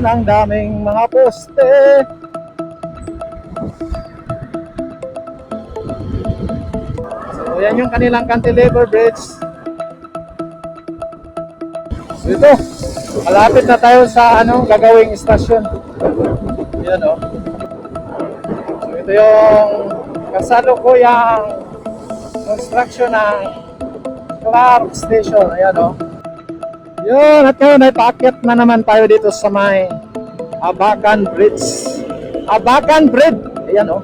ang daming mga poste. So yan yung kanilang cantilever bridge. So ito, malapit na tayo sa gagawing istasyon. Yan o. So ito yung kasalukuyang construction ng Clark Station. Ayan o. Yun, at yun, ay paakyat na naman tayo dito sa may Abacan Bridge. Abacan Bridge! Ayan o.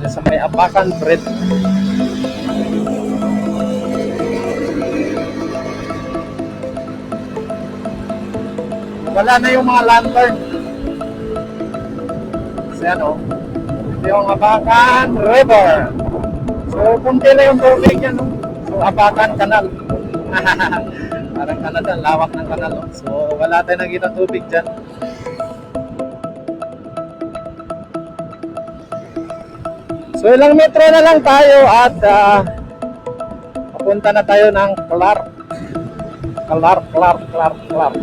Sa may Abacan Bridge. Wala na yung mga lantern. So yan o. Ito yung Abacan River. So punti na yung tubig yan o. So Abacan Canal. Parang Canada, lawak ng kanal o. So wala tayong nakita tubig dyan. So ilang metro na lang tayo at papunta na tayo ng Clark. Clark.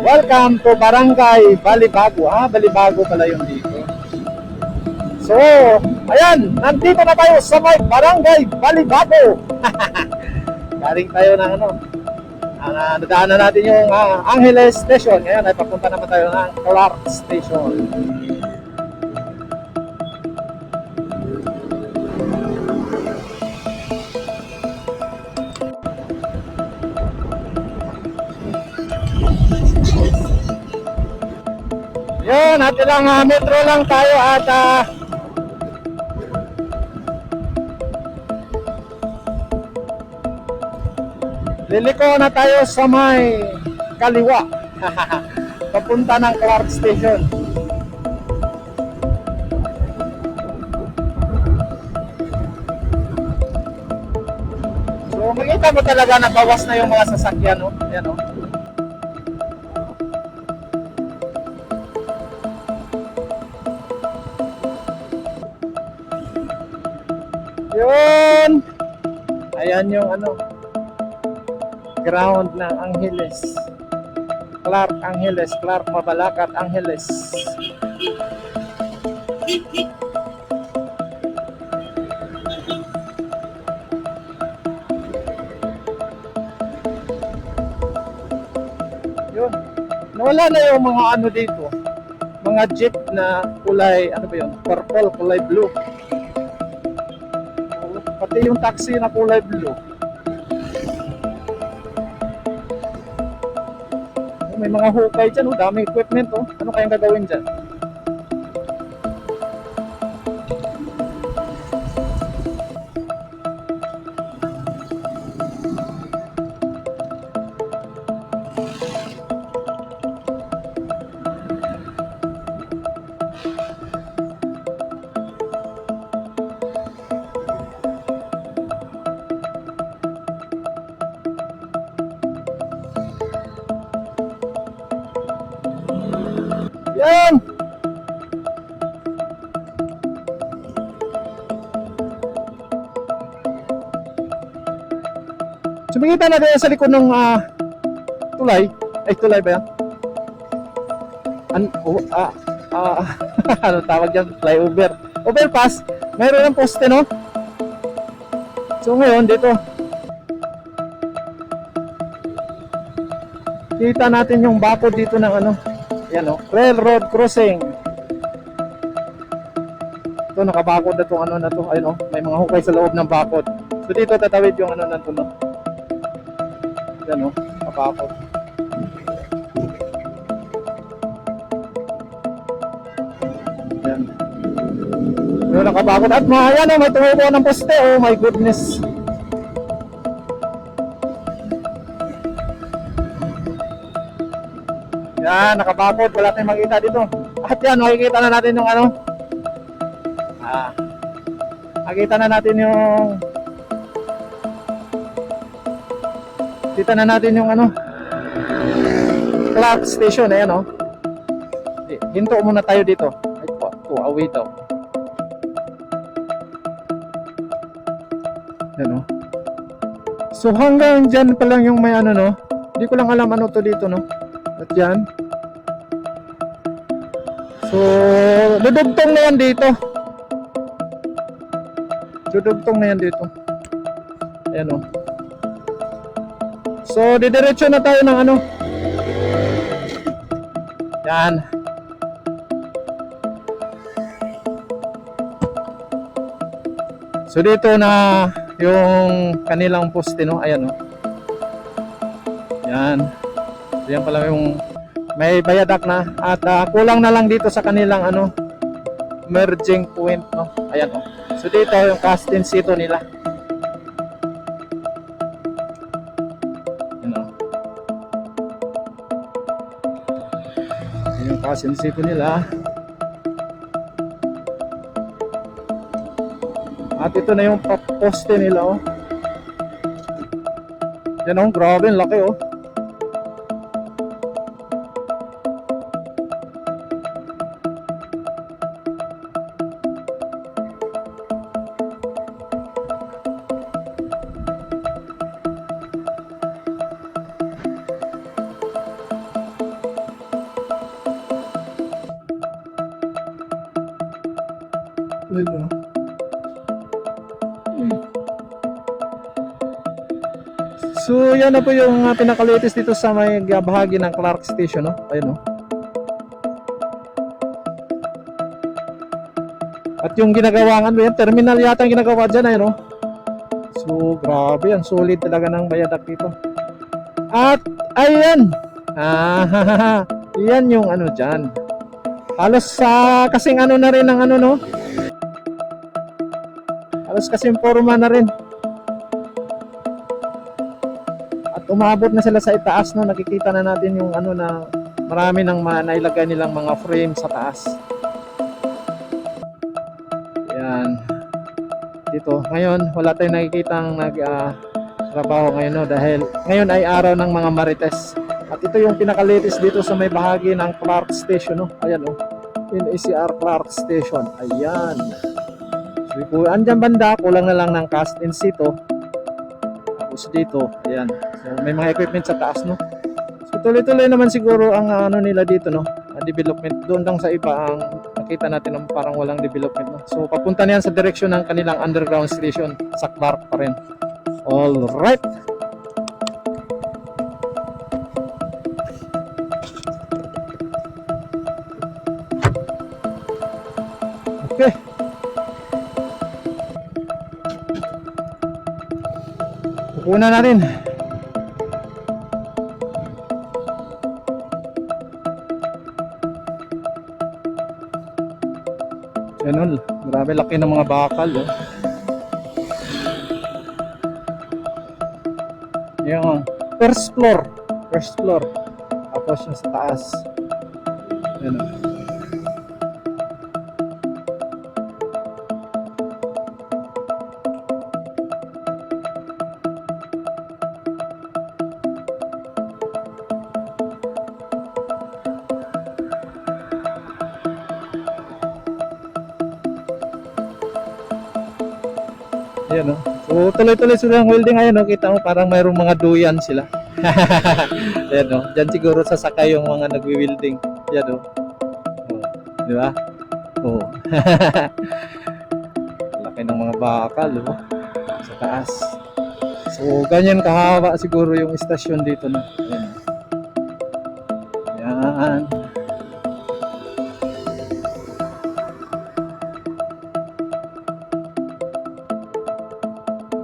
Welcome to Barangay Balibago. Balibago pala yung dito. So, ayan, nandito na tayo sa may Barangay Balibago. Galing tayo ng nadaanan natin yung Angeles Station. Ngayon ay papunta naman tayo ng Clark Station. Yun, at ilang metro lang tayo at liliko na tayo sa may kaliwa. Papunta ng Clark Station. So makita mo talaga na bawas na yung mga sasakyan, no? Ayan, no? Yun! Ayan yung ground ng Angeles. Clark Angeles, Clark Mabalacat Angeles. Yun. Nawala na yung mga dito. Mga jeep na kulay, purple, kulay blue. Pati yung taxi na kulay blue. May mga hukay dyan, daming equipment. Ano kayang gagawin dyan? Yan! Sumingita na din sa likod ng tulay. Ay, tulay ba yan? Ano tawag yan? Flyover. Overpass. Mayroon ng poste, no? So ngayon, dito. Kita natin yung bakod dito ng yan railroad crossing. Ito nakabakod na itong na to. Ayun may mga hukay sa loob ng bakod. So dito tatawid yung na to, no? Yan nakabakod. Yan. Yung nakabakod at yan may tumubo ng poste. Oh my goodness. Yan, nakabakod. Wala tayong makita dito. At yan, makikita na natin yung makikita na natin yung kita na natin yung Clark Station. Ayan hinto muna tayo dito. Ay, away daw. Yan So hanggang dyan pa lang yung may Hindi ko lang alam ano to dito, no? At yan. So, dudugtong na yan dito. Dudugtong na yan dito. Ayan, oh. So, didiretso na tayo ng ano. Yan. So, dito na yung kanilang poste, no? Ayan, oh. Yan. Yan pala yung may viaduct na. At kulang na lang dito sa kanilang ano, merging point, no? Ayan, oh. So, dito yung casting sito nila. Yung kasinsipo nila. At ito na yung poste nila, oh. Yan, oh, grabe, ang laki, oh. Ayun, oh. So yan na po yung pinaka-latest dito sa may bahagi ng Clark Station, no? Ayun, no? At yung ginagawang ano yan, terminal yata ang ginagawa dyan, ayun, no? So grabe, ang solid talaga ng viaduct dito. At ayan, yan yung ano dyan. Halos sa kasing ano na rin ang ano, no? Halos kasing forma na rin. Umabot na sila sa itaas, no? Nakikita na natin yung ano na marami nang nailagay nilang mga frame sa taas. Yan. Dito, ngayon wala tayong nakikitang trabaho ngayon, no? Dahil ngayon ay araw ng mga marites. At ito yung pinaka-latest dito sa may bahagi ng Clark Station, no? Ayan, oh. NACR Clark Station. Ayan. So, kung andyan banda, kulang na lang ng cast in situ. Tapos dito, ayan. So, may mga equipment sa taas, no? So, tuloy-tuloy naman siguro ang ano nila dito, no? Development. Doon lang sa iba ang nakita natin na parang walang development, no? So, papunta na yan sa direksyon ng kanilang underground station sa Clark pa rin. Alright! Okay. Pupunan natin. Yan, grabe laki ng mga bakal, oh. Yung first floor. Tapos yung sa taas. Yan, oh. Ayan, no? So tuloy-tuloy sila ng welding. Ayan, no? Kita mo parang mayroong mga duyan sila. Ayan, no? Diyan siguro sasakay yung mga nagwi-welding. Ayan, no? Oh, di ba? Oh. Laki ng mga bakal, oh. Sa taas. So ganyan kahaba siguro yung istasyon dito, no? Ayan. Ayan.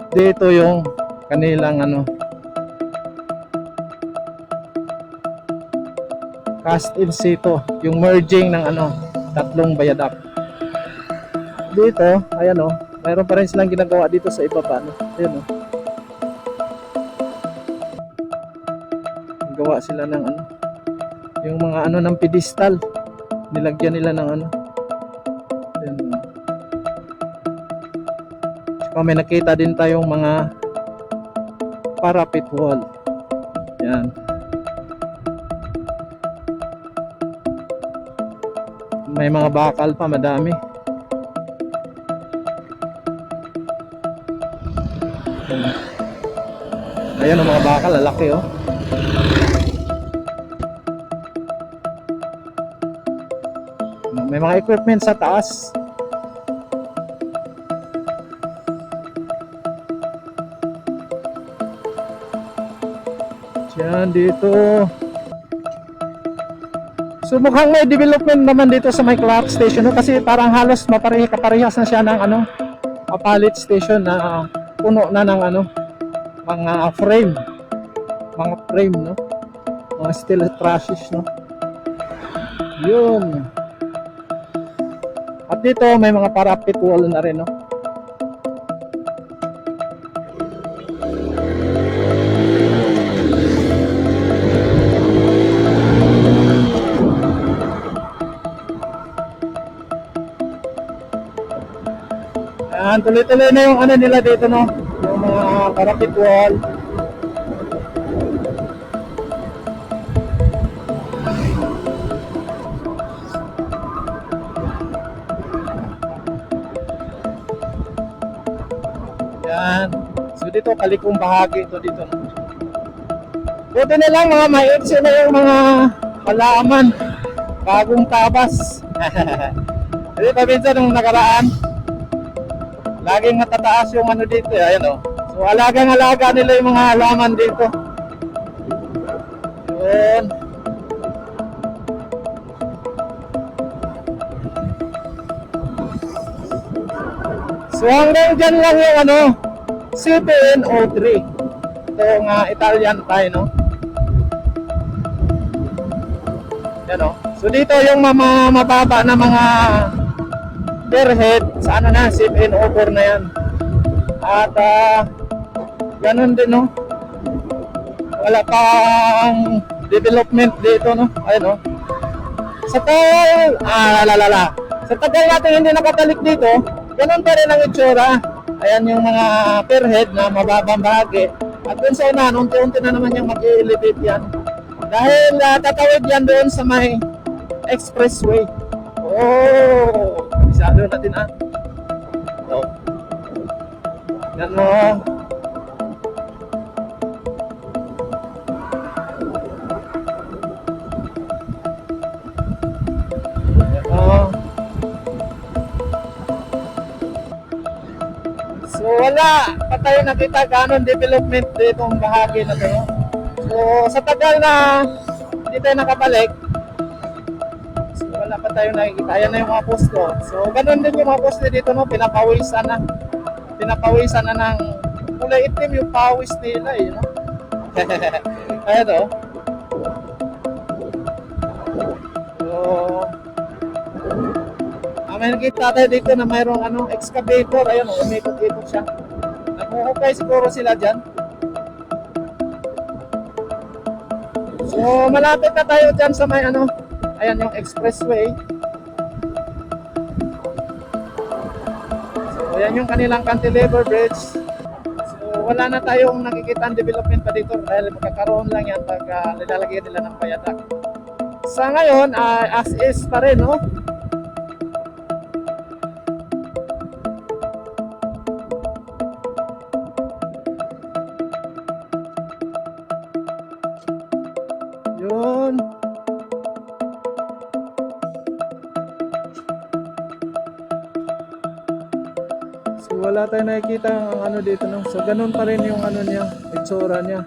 Dito yung kanilang ano, cast in situ, yung merging ng ano, tatlong viaduct. Dito, ayan, oh, mayroon pa rin silang ginagawa dito sa ibaba, no? Ayan, oh. Gawa sila ng ano, yung mga ano ng pedestal, nilagyan nila ng ano. Ayan, oh. May nakita din tayong mga parapet wall. Yan. May mga bakal pa, madami. Ayan ang mga bakal, lalaki oh. May mga equipment sa taas. Yan dito. So mukhang may development naman dito sa may Clark Station no? Kasi parang halos kaparehas na siya ng ano, Apalit Station na puno na ng ano, mga frame, no, mga steel trusses no. Yun. At dito may mga parapet wall na rin no. Ayan, tuloy-tuloy na yung ano nila dito no, yung mga parapet wall. Yan. So dito kalikong bahagi ito dito no. Buti na lang mga maiksi na yung mga halaman, bagong tabas. Hindi pa minsan nung nakaraan, laging matataas yung ano dito, ayan o. So alagang-alaga nila yung mga halaman dito. Yun. So hanggang dyan lang yung ano, CPN03. Itong Italian Thai, no? Yan o. So dito yung mababa na mga per head sa ano na, CPN04 na yan. At ganun din no. Wala pang development dito no. Ayun no. Sa tagal, sa tagal natin hindi nakatalik dito, ganun pa rin ang itsura. Ayan yung mga per head na mababang bahagi. At dun sa unahan, unti-unti na naman yung mag-i-elevate yan. Dahil tatawid yan doon sa may expressway. Oh, kabisado natin oh. Yan mo. So wala pa tayo nakita ganon development ditong bahagi na to. So sa tagal na hindi tayo nakabalik, so wala pa tayo nakikita. Ayan na yung mga posto. So ganon din yung mga posto dito no, pinapawisan na ng kulay itim yung pawis nila eh, no? Ayan o. So may nakita tayo dito na mayroong ano, excavator. Ayun, umikot-ikot siya. Naghuhukay siguro sila dyan. So malapit na tayo dyan sa may ano, ayan yung expressway. So ayan yung kanilang cantilever bridge. So wala na tayong nakikita ang development pa dito dahil magkakaroon lang yan pag nilalagay nila ng viaduct. Sa ngayon, as is pa rin, no? Yun. So wala tayong nakikita ang ano dito no. So ganun pa rin yung ano niya, itsura niya.